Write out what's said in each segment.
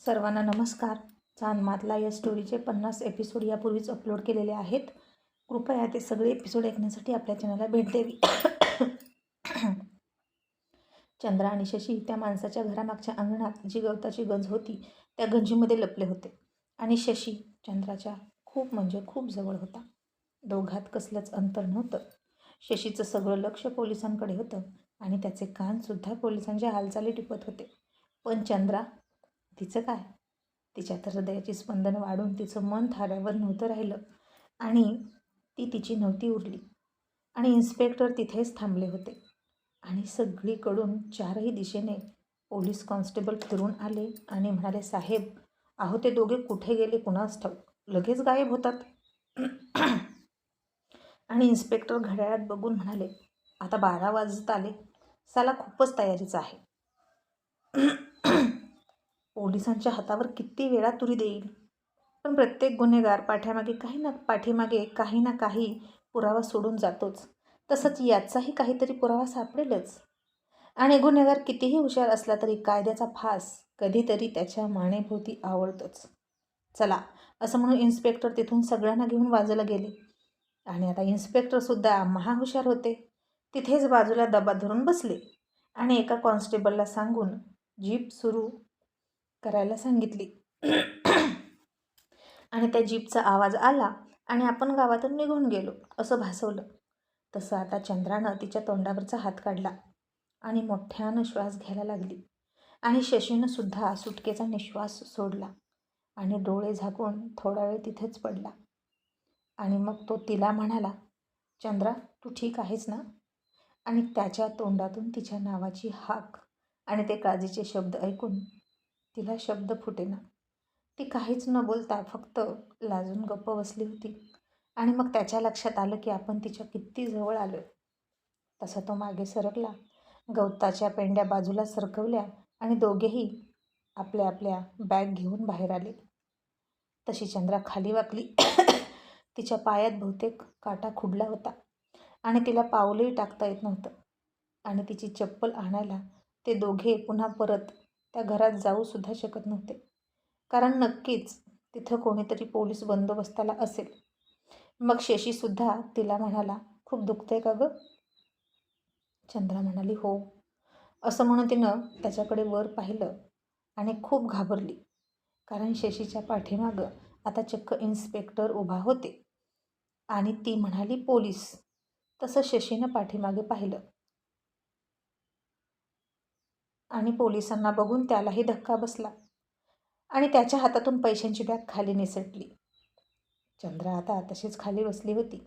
सर्वांना नमस्कार. चांदमातला या स्टोरीचे 50 एपिसोड यापूर्वीच अपलोड केलेले आहेत. कृपया ते सगळे एपिसोड ऐकण्यासाठी आपल्या चॅनलला भेट द्यावी. चंद्रा आणि शशी त्या माणसाच्या घरामागच्या अंगणात जी गवताची गंज होती त्या गंजीमध्ये लपले होते आणि शशी चंद्राच्या खूप जवळ होता. दोघात कसलंच अंतर नव्हतं. शशीचं सगळं लक्ष पोलिसांकडे होतं आणि त्याचे कानसुद्धा पोलिसांच्या हालचाली टिपत होते. पण चंद्रा, तिचं काय? तिच्या तर हृदयाची स्पंदन वाढून तिचं मन थाऱ्यावर नव्हतं राहिलं आणि ती तिची नव्हती उरली. आणि इन्स्पेक्टर तिथेच थांबले होते आणि सगळीकडून चारही दिशेने पोलीस कॉन्स्टेबल फिरून आले आणि म्हणाले, साहेब, अहो ते दोघे कुठे गेले कुणास ठाऊक, लगेच गायब होतात. आणि इन्स्पेक्टर घड्याळात बघून म्हणाले, आता 12 वाजत आले, साला खूपच तयारीचा आहे. पोलिसांच्या हातावर किती वेळा तुरी देईल. पण प्रत्येक गुन्हेगार पाठीमागे काही ना काही पुरावा सोडून जातोच. तसंच याचाही काहीतरी पुरावा सापडेलच. आणि गुन्हेगार कितीही हुशार असला तरी कायद्याचा फास कधीतरी त्याच्या मानेभोवती आवळतोच. चला, असं म्हणून इन्स्पेक्टर तिथून सगळ्यांना घेऊन बाजूला गेले. आणि आता इन्स्पेक्टरसुद्धा महाहुशार होते. तिथेच बाजूला दबा धरून बसले आणि एका कॉन्स्टेबलला सांगून जीप सुरू करायला सांगितली. आणि त्या जीपचा आवाज आला आणि आपण गावातून निघून गेलो असं भासवलं. तसं आता चंद्रानं तिच्या तोंडावरचा हात काढला आणि मोठ्यानं श्वास घ्यायला लागली. आणि शशीनं सुद्धा सुटकेचा निश्वास सोडला आणि डोळे झाकून थोडा वेळ तिथेच पडला. आणि मग तो तिला म्हणाला, चंद्रा, तू ठीक आहेस ना? आणि त्याच्या तोंडातून तिच्या नावाची हाक आणि ते काळजीचे शब्द ऐकून तिला शब्द फुटेना. ती काहीच न बोलता फक्त लाजून गप्प बसली होती. आणि मग त्याच्या लक्षात आलं की आपण तिच्या किती जवळ आलोय. तसा तो मागे सरकला, गवताच्या पेंड्या बाजूला सरकवल्या आणि दोघेही आपल्या आपल्या बॅग घेऊन बाहेर आले. तशी चंद्रा खाली वाकली. तिच्या पायात बहुतेक काटा खुडला होता आणि तिला पाऊलही टाकता येत नव्हतं. आणि तिची चप्पल आणायला ते दोघे पुन्हा परत त्या घरात जाऊ सुद्धा शकत नव्हते, कारण नक्कीच तिथं कोणीतरी पोलीस बंदोबस्ताला असेल. मग शशीसुद्धा तिला म्हणाला, खूप दुखतंय का गं? चंद्रा म्हणाली, हो. असं म्हणून तिनं त्याच्याकडे वर पाहिलं आणि खूप घाबरली, कारण शशीच्या पाठीमागं आता चक्क इन्स्पेक्टर उभा होते. आणि ती म्हणाली, पोलीस. तसं शशीनं पाठीमागे पाहिलं आणि पोलिसांना बघून त्यालाही धक्का बसला आणि त्याच्या हातातून पैशांची बॅग खाली निसटली. चंद्रा आता तशीच खाली बसली होती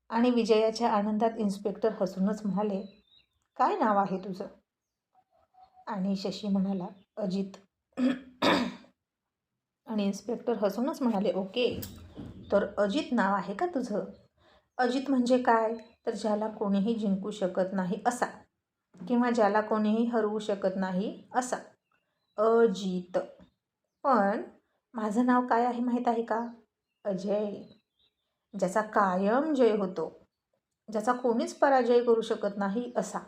आणि विजयाच्या आनंदात इन्स्पेक्टर हसूनच म्हणाले, काय नाव आहे तुझं? आणि शशी म्हणाला, अजित. आणि इन्स्पेक्टर हसूनच म्हणाले, ओके, तर अजित नाव आहे का तुझं? अजित म्हणजे काय? तर ज्याला कोणीही जिंकू शकत नाही असा, किंवा ज्याला कोणीही हरवू शकत नाही असा अजित. पण माझं नाव काय आहे माहीत आहे का? अजय. ज्याचा कायम जय होतो, ज्याचा कोणीच पराजय करू शकत नाही असा.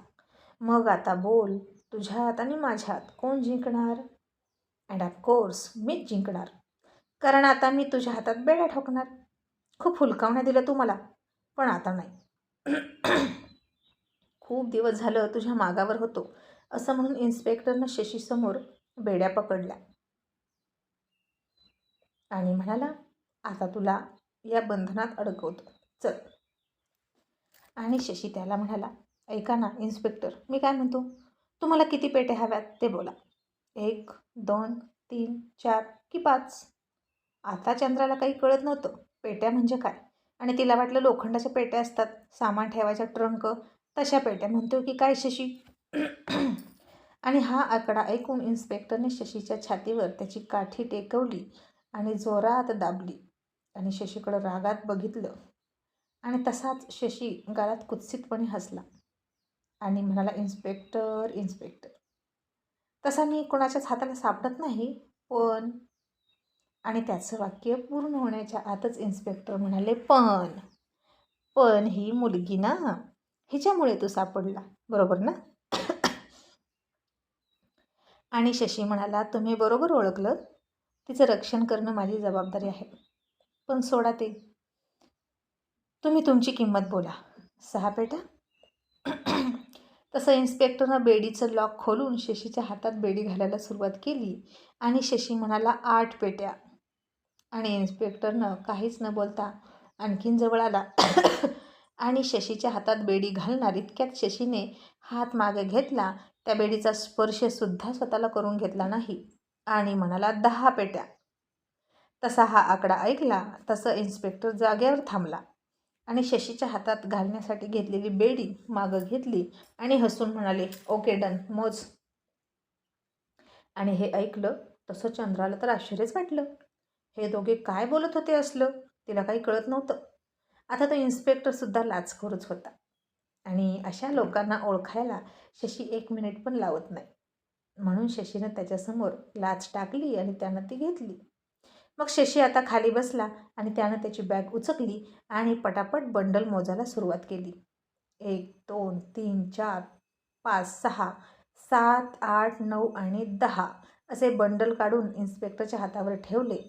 मग आता बोल, तुझ्यात आणि माझ्यात कोण जिंकणार? अँड ऑफकोर्स मीच जिंकणार, कारण आता मी तुझ्या हातात बेड्या ठोकणार. खूप हुलकावण्या दिलं तू मला, पण आता नाही. खूप दिवस झालं तुझ्या मागावर होतो. असं म्हणून इन्स्पेक्टरनं शशीसमोर बेड्या पकडल्या आणि म्हणाला, आता तुला या बंधनात अडकवतो, चल. आणि शशी त्याला म्हणाला, ऐका ना इन्स्पेक्टर, मी काय म्हणतो, तुम्हाला किती पेट्या हव्यात ते बोला. 1, 2, 3, 4 की 5? आता चंद्राला काही कळत नव्हतं पेट्या म्हणजे काय, आणि तिला वाटलं लोखंडाच्या पेट्या असतात, सामान ठेवायचा ट्रंक, तशा पेट्या म्हणतो की काय शशी. आणि हा आकडा ऐकून इन्स्पेक्टरने शशीच्या छातीवर त्याची काठी टेकवली आणि जोरात दाबली आणि शशीकडं रागात बघितलं. आणि तसाच शशी गालात कुत्सितपणे हसला आणि म्हणाला, इन्स्पेक्टर इन्स्पेक्टर, तसा मी कोणाच्याच हाताला सापडत नाही, पण. आणि त्याचं वाक्य पूर्ण होण्याच्या आतच इन्स्पेक्टर म्हणाले, पण ही मुलगी ना, हिच्यामुळे तू सापडला, बरोबर ना? आणि शशी म्हणाला, तुम्ही बरोबर ओळखलं. तिचं रक्षण करणं माझी जबाबदारी आहे. पण सोडा ते. तुम्ही तुमची किंमत बोला. 6 पेट्या? तसं इन्स्पेक्टरनं बेडीचं लॉक खोलून शशीच्या हातात बेडी घालायला सुरुवात केली आणि शशी म्हणाला, 8 पेट्या. आणि इन्स्पेक्टरनं काहीच न बोलता आणखीन जवळ आला आणि शशीच्या हातात बेडी घालणार इतक्यात शशीने हात मागे घेतला. त्या बेडीचा स्पर्शसुद्धा स्वतःला करून घेतला नाही आणि म्हणाला, 10 पेट्या. तसा हा आकडा ऐकला तसं इन्स्पेक्टर जागेवर थांबला आणि शशीच्या हातात घालण्यासाठी घेतलेली बेडी मागं घेतली आणि हसून म्हणाले, ओके डन, मोज. आणि हे ऐकलं तसं चंद्राला तर आश्चर्यच वाटलं. हे दोघे काय बोलत होते असलं? तिला काही कळत नव्हतं. आता तो इन्स्पेक्टरसुद्धा लाचखोरच होता आणि अशा लोकांना ओळखायला शशी 1 मिनिट पण लावत नाही. म्हणून शशीनं त्याच्यासमोर लाच टाकली आणि त्यानं ती घेतली. मग शशी आता खाली बसला आणि त्यानं त्याची बॅग उचकली आणि पटापट बंडल मोजायला सुरुवात केली. 1, 2, 3, 4, 5, 6, 7, 8, 9 आणि 10 असे बंडल काढून इन्स्पेक्टरच्या हातावर ठेवले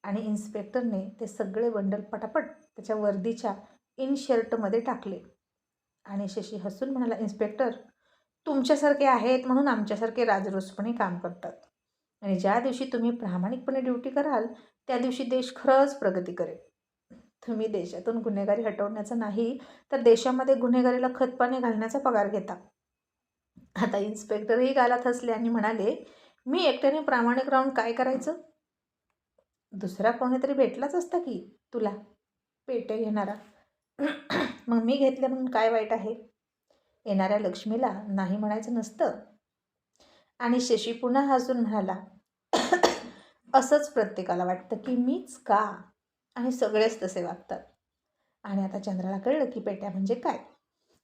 आणि इन्स्पेक्टरने ते सगळे बंडल पटापट त्याच्या वर्दीच्या शर्टमध्ये टाकले. आणि शशी हसून म्हणाला, इन्स्पेक्टर, तुमच्यासारखे आहेत म्हणून आमच्यासारखे राजरोसपणे काम करतात. आणि ज्या दिवशी तुम्ही प्रामाणिकपणे ड्युटी कराल त्या दिवशी देश खरंच प्रगती करेल. तुम्ही देशातून गुन्हेगारी हटवण्याचा नाही तर देशामध्ये गुन्हेगारीला खतपाणी घालण्याचा पगार घेता. आता इन्स्पेक्टरही गालात हसले आणि म्हणाले, मी एकट्याने प्रामाणिक राहून काय करायचं? दुसरा कोणीतरी भेटलाच असता की तुला पेटे घेणारा. मग मी घेतले म्हणून काय वाईट आहे? येणाऱ्या लक्ष्मीला नाही म्हणायचं नसतं. आणि शशी पुन्हा हसून म्हणाला, असंच प्रत्येकाला वाटतं की मीच का, आणि सगळेच तसे वागतात. आणि आता चंद्राला कळलं की पेट्या म्हणजे काय.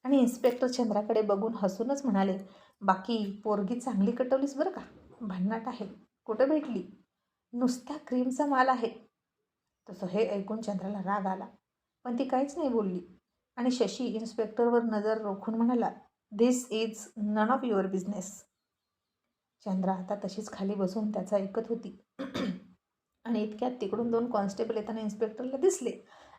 आणि इन्स्पेक्टर चंद्राकडे बघून हसूनच म्हणाले, बाकी पोरगी चांगली कटवलीस बरं का, भन्नाट आहे. कुठं भेटली? नुसता क्रीमचा माल आहे. तसं हे ऐकून चंद्राला राग आला, पण ती काहीच नाही बोलली. आणि शशी इन्स्पेक्टरवर नजर रोखून म्हणाला, this is none of your business. Chandra आता तशीच खाली बसून त्याचं ऐकत होती. आणि इतक्यात तिकडून 2 कॉन्स्टेबल येताना इन्स्पेक्टरला दिसले.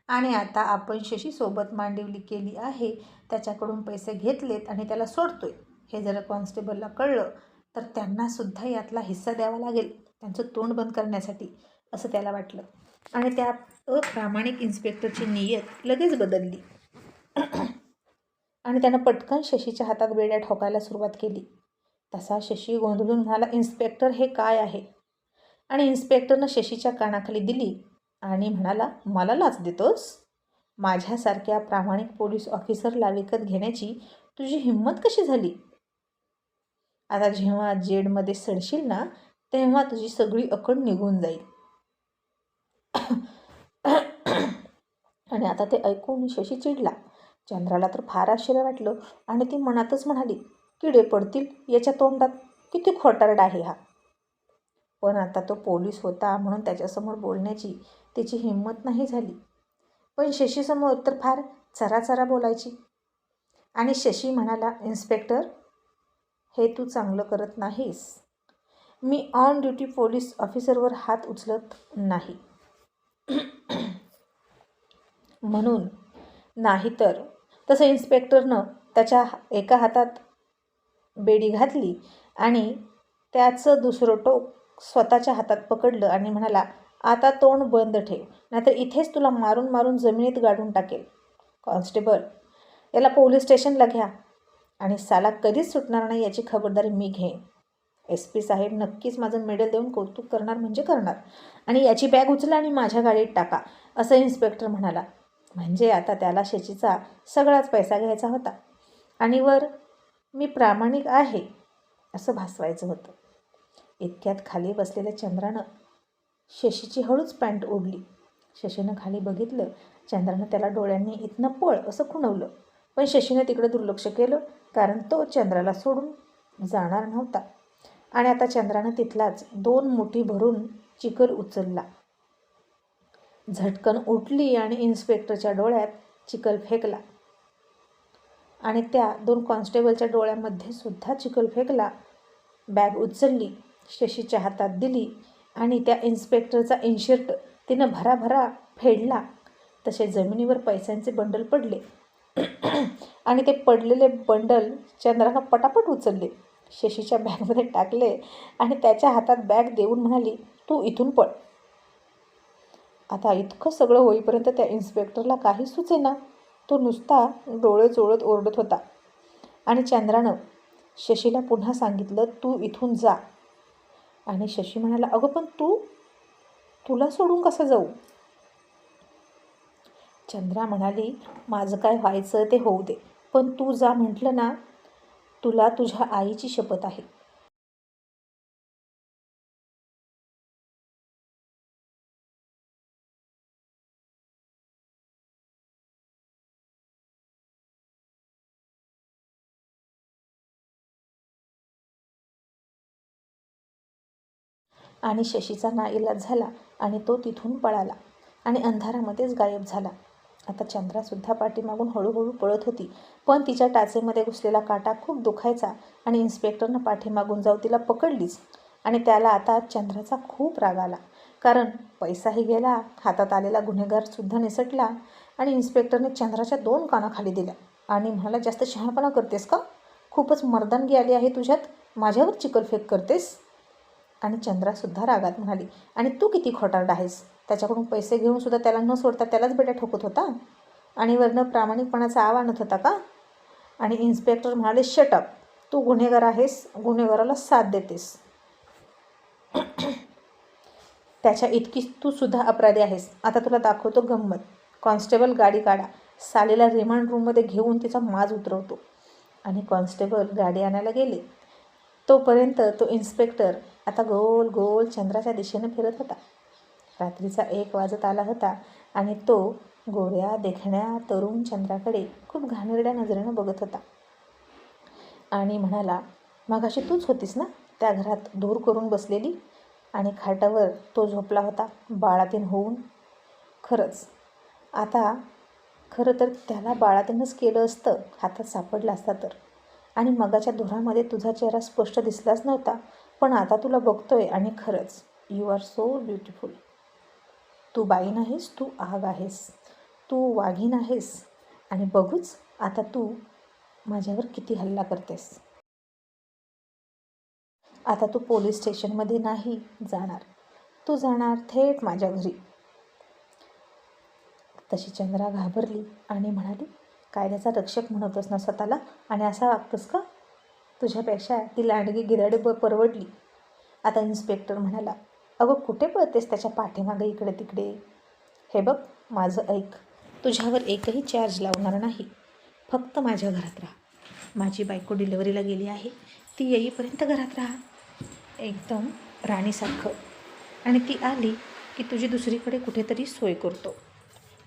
आणि आता आपण शशीसोबत मांडिवली केली आहे, त्याच्याकडून पैसे घेतलेत आणि त्याला सोडतोय हे जर कॉन्स्टेबलला कळलं तर त्यांनासुद्धा यातला हिस्सा द्यावा लागेल त्यांचं तोंड बंद करण्यासाठी, असं त्याला वाटलं. आणि त्या अप्रामाणिक इन्स्पेक्टरची नीयत लगेच बदलली. आणि त्यानं पटकन शशीच्या हातात बेड्या ठोकायला सुरुवात केली. तसा शशी गोंधळून म्हणाला, इन्स्पेक्टर, हे काय आहे? आणि इन्स्पेक्टरनं शशीच्या कानाखाली दिली आणि म्हणाला, मला लाच देतोस? माझ्यासारख्या प्रामाणिक पोलीस ऑफिसरला विकत घेण्याची तुझी हिंमत कशी झाली? आता जेव्हा जेडमध्ये सडशील ना तेव्हा तुझी सगळी अकड निघून जाईल. आणि आता ते ऐकून शशी चिडला. चंद्राला तर फार आश्चर्य वाटलं आणि ती मनातच म्हणाली, किडे पडतील याच्या तोंडात, किती खोटारडा आहे हा. पण आता तो पोलीस होता म्हणून त्याच्यासमोर बोलण्याची तिची हिंमत नाही झाली. पण शशीसमोर तर फार चराचरा बोलायची. आणि शशी म्हणाला, इन्स्पेक्टर, हे तू चांगलं करत नाहीस. मी ऑन ड्युटी पोलीस ऑफिसरवर हात उचलत नाही. म्हणून नाही तर. तसं इन्स्पेक्टरनं त्याच्या एका हातात बेडी घातली आणि त्याचं दुसरं टोक स्वतःच्या हातात पकडलं आणि म्हणाला, आता तोंड बंद ठेव, नाहीतर इथेच तुला मारून मारून जमिनीत गाडून टाकेल. कॉन्स्टेबल, याला पोलीस स्टेशनला घ्या आणि साला कधीच सुटणार नाही याची खबरदारी मी घेईन. SP साहेब नक्कीच माझं मेडल देऊन कौतुक करणार म्हणजे करणार. आणि याची बॅग उचला आणि माझ्या गाडीत टाका, असं इन्स्पेक्टर म्हणाला. म्हणजे आता त्याला शशीचा सगळाच पैसा घ्यायचा होता आणि वर मी प्रामाणिक आहे असं भासवायचं होतं. इतक्यात खाली बसलेल्या चंद्रानं शशीची हळूच पॅन्ट ओढली. शशीनं खाली बघितलं. चंद्रानं त्याला डोळ्यांनी इथनं पळ असं खुणवलं, पण शशीनं तिकडे दुर्लक्ष केलं, कारण तो चंद्राला सोडून जाणार नव्हता. आणि आता चंद्रानं तिथलाच 2 मुठी भरून चिखल उचलला. झटकन उठली आणि इन्स्पेक्टरच्या डोळ्यात चिखल फेकला आणि त्या 2 कॉन्स्टेबलच्या डोळ्यामध्ये सुद्धा चिखल फेकला. बॅग उचलली, शशीच्या हातात दिली आणि त्या इन्स्पेक्टरचा इन्शर्ट तिनं भराभरा फेडला. तसे जमिनीवर पैशांचे बंडल पडले आणि ते पडलेले बंडल चंद्रानं पटापट उचलले, शशीच्या बॅगमध्ये टाकले आणि त्याच्या हातात बॅग देऊन म्हणाली, तू इथून पळ. आता इतकं सगळं होईपर्यंत त्या इन्स्पेक्टरला काही सुचेना. तो नुसता डोळे चोळत ओरडत होता. आणि चंद्रानं शशीला पुन्हा सांगितलं, तू इथून जा. आणि शशी म्हणाला, अगं पण तुला सोडून कसं जाऊ? चंद्रा म्हणाली, माझं काय व्हायचं ते होऊ दे, पण तू जा म्हटलं ना, तुला तुझ्या आईची शपथ आहे. आणि शशीचा नाईलाज झाला आणि तो तिथून पळाला आणि अंधारामध्येच गायब झाला. आता चंद्रासुद्धा पाठीमागून हळूहळू पळत होती, पण तिच्या टाचेमध्ये घुसलेला काटा खूप दुखायचा आणि इन्स्पेक्टरनं पाठीमागून जाऊ तिला पकडलीच. आणि त्याला आता चंद्राचा खूप राग आला, कारण पैसाही गेला, हातात आलेला गुन्हेगारसुद्धा निसटला. आणि इन्स्पेक्टरने चंद्राच्या 2 कानाखाली दिल्या आणि म्हणाला, जास्त शहाणपणा करतेस का? खूपच मर्दानगी आली आहे तुझ्यात, माझ्यावर चिकलफेक करतेस. आणि चंद्रासुद्धा रागात म्हणाली, आणि तू किती खोटारडा आहेस, त्याच्याकडून पैसे घेऊन सुद्धा त्याला न सोडता त्यालाच बेड्या ठोकत होता आणि वरनं प्रामाणिकपणाचा आव आणत होता का? आणि इन्स्पेक्टर म्हणाले, शटअप, तू गुन्हेगार आहेस, गुन्हेगाराला साथ देतेस, त्याच्या इतकी तू सुद्धा अपराधी आहेस. आता तुला दाखवतो गंमत. कॉन्स्टेबल गाडी काढा, सालेला रिमांड रूममध्ये घेऊन तिचा माज उतरवतो. आणि कॉन्स्टेबल गाडी आणायला गेले. तोपर्यंत तो इन्स्पेक्टर आता गोल गोल चंद्राच्या दिशेने फिरत होता. रात्रीचा 1 वाजत आला होता आणि तो गोऱ्या देखण्या तरुण चंद्राकडे खूप घाणेरड्या नजरेनं बघत होता आणि म्हणाला, मगाशी तूच होतीस ना त्या घरात धूर करून बसलेली? आणि खाटावर तो झोपला होता बाळातीन होऊन. खरंच, आता खरं तर त्याला बाळातीनच केलं असतं, हातात सापडला असता तर. आणि मगाच्या धुरामध्ये तुझा चेहरा स्पष्ट दिसलाच नव्हता, पण आता तुला बघतोय आणि खरंच यू आर सो ब्युटिफुल. तू बाई नाहीस, तू आग आहेस, तू वाघीण आहेस. आणि बघूच आता तू माझ्यावर किती हल्ला करतेस. आता तू पोलीस स्टेशनमध्ये नाही जाणार, तू जाणार थेट माझ्या घरी. तशी चंद्रा घाबरली आणि म्हणाली, कायद्याचा रक्षक म्हणतोस ना स्वतःला आणि असा वागतोस का? तुझ्यापेक्षा ती लांडगी गिराडी परवडली. आता इन्स्पेक्टर म्हणाला, अगं कुठे पळतेस त्याच्या पाठीमागे इकडे तिकडे? हे बघ, माझं ऐक, तुझ्यावर एकही चार्ज लावणार नाही, फक्त माझ्या घरात राहा. माझी बायको डिलिव्हरीला गेली आहे, ती येईपर्यंत घरात राहा एकदम राणीसारखं. आणि ती आली की तुझी दुसरीकडे कुठेतरी सोय करतो,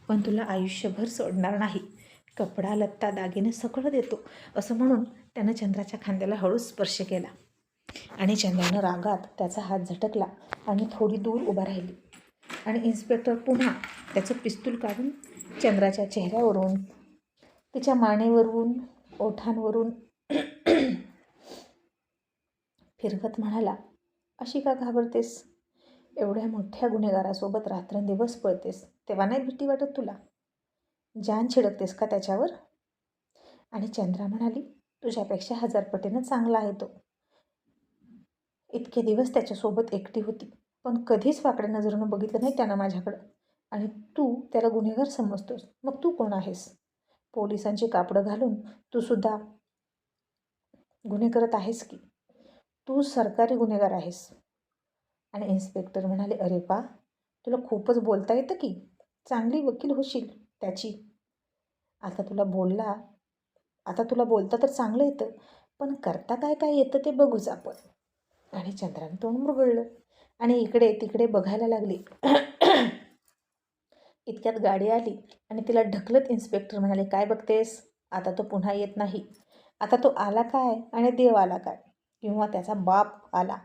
पण तुला आयुष्यभर सोडणार नाही. कपडा लत्ता दागिने सगळं देतो. असं म्हणून त्यानं चंद्राच्या खांद्याला हळूच स्पर्श केला आणि चंद्रानं रागात त्याचा हात झटकला आणि थोडी दूर उभा राहिली. आणि इन्स्पेक्टर पुन्हा त्याचं पिस्तूल काढून चंद्राच्या चेहऱ्यावरून, तिच्या मानेवरून, ओठांवरून फिरवत म्हणाला, अशी का घाबरतेस? एवढ्या मोठ्या गुन्हेगारासोबत रात्रंदिवस पळतेस, तेव्हा नाही भीती वाटत तुला? जान छिडकतेस का त्याच्यावर? आणि चंद्रा म्हणाली, तुझ्यापेक्षा 1000 पटीनं चांगला आहे तो. इतके दिवस त्याच्यासोबत एकटी होती, पण कधीच वाकड्या नजरेनं बघितलं नाही त्यानं माझ्याकडं. आणि तू त्याला गुन्हेगार समजतोस, मग तू कोण आहेस? पोलिसांची कापडं घालून तू सुद्धा गुन्हे करत आहेस की? तू सरकारी गुन्हेगार आहेस. आणि इन्स्पेक्टर म्हणाले, अरे पा, तुला खूपच बोलता येतं की, चांगली वकील होशील त्याची. आता तुला बोलता तर चांगलं येतं, पण करता काय काय येतं ते बघूच आपण. आणि चंद्राने तोंड मृगळलं आणि इकडे तिकडे बघायला लागली. इतक्यात गाडी आली आणि तिला ढकलत इन्स्पेक्टर म्हणाले, काय बघतेस? आता तो पुन्हा येत नाही. आता तो आला काय आणि देव आला काय किंवा त्याचा बाप आला,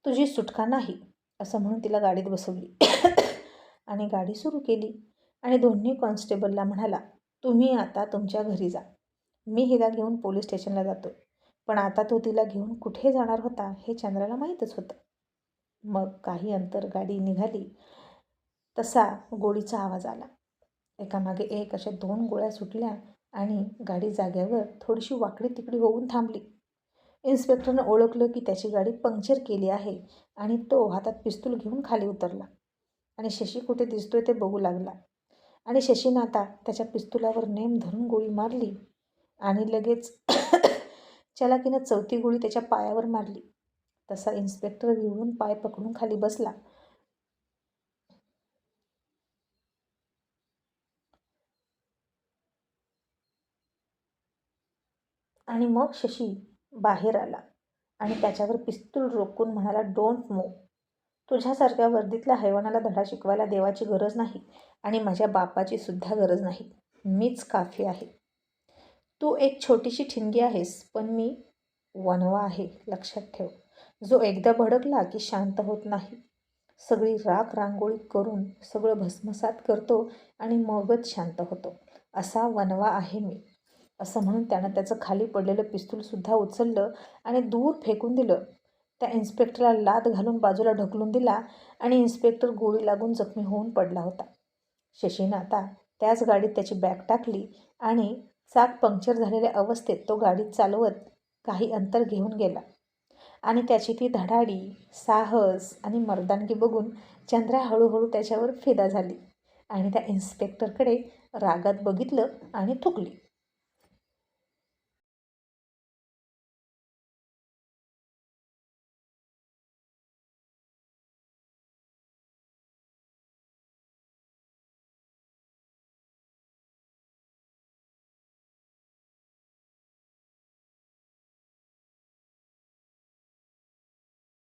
तुझी सुटका नाही. असं म्हणून तिला गाडीत बसवली आणि गाडी सुरू केली. आणि दोन्ही कॉन्स्टेबलला म्हणाला, तुम्ही आता तुमच्या घरी जा, मी हिला घेऊन पोलीस स्टेशनला जातो. पण आता तो तिला घेऊन कुठे जाणार होता हे चंद्राला माहीतच होतं. मग काही अंतर गाडी निघाली तसा गोळीचा आवाज आला. एकामागे एक अशा 2 गोळ्या सुटल्या आणि गाडी जाग्यावर थोडीशी वाकडी तिकडी होऊन थांबली. इन्स्पेक्टरनं ओळखलं की त्याची गाडी पंक्चर केली आहे आणि तो हातात पिस्तूल घेऊन खाली उतरला आणि शशी कुठे दिसतोय ते बघू लागला. आणि शशीनं आता त्याच्या पिस्तुलावर नेम धरून गोळी मारली आणि लगेच चलाकीनं 4थी गोळी त्याच्या पायावर मारली. तसा इन्स्पेक्टर विळून पाय पकडून खाली बसला. आणि मग शशी बाहेर आला आणि त्याच्यावर पिस्तूल रोखून म्हणाला, "डोंट मूव्ह. तुझ्यासारख्या वर्दीतल्या हैवानाला धडा शिकवायला देवाची गरज नाही आणि माझ्या बापाची सुद्धा गरज नाही. मीच काफी आहे. तू एक छोटीशी ठिणगी आहेस, पण मी वणवा आहे, लक्षात ठेव. जो एकदा भडकला की शांत होत नाही. सगळी राख रांगोळी करून सगळं भस्मसात करतो आणि मगच शांत होतो. असा वणवा आहे मी." असं म्हणून त्यानं त्याचं खाली पडलेलं पिस्तूलसुद्धा उचललं आणि दूर फेकून दिलं. त्या इन्स्पेक्टरला लाथ घालून बाजूला ढकलून दिला आणि इन्स्पेक्टर गोळी लागून जखमी होऊन पडला होता. शशीनं आता त्याच गाडीत त्याची बॅग टाकली आणि चाक पंक्चर झालेल्या अवस्थेत तो गाडी चालवत काही अंतर घेऊन गेला. आणि त्याची ती धडाडी, साहस आणि मर्दानगी बघून चंद्रा हळूहळू त्याच्यावर फिदा झाली आणि त्या इन्स्पेक्टरकडे रागात बघितलं आणि थुकली.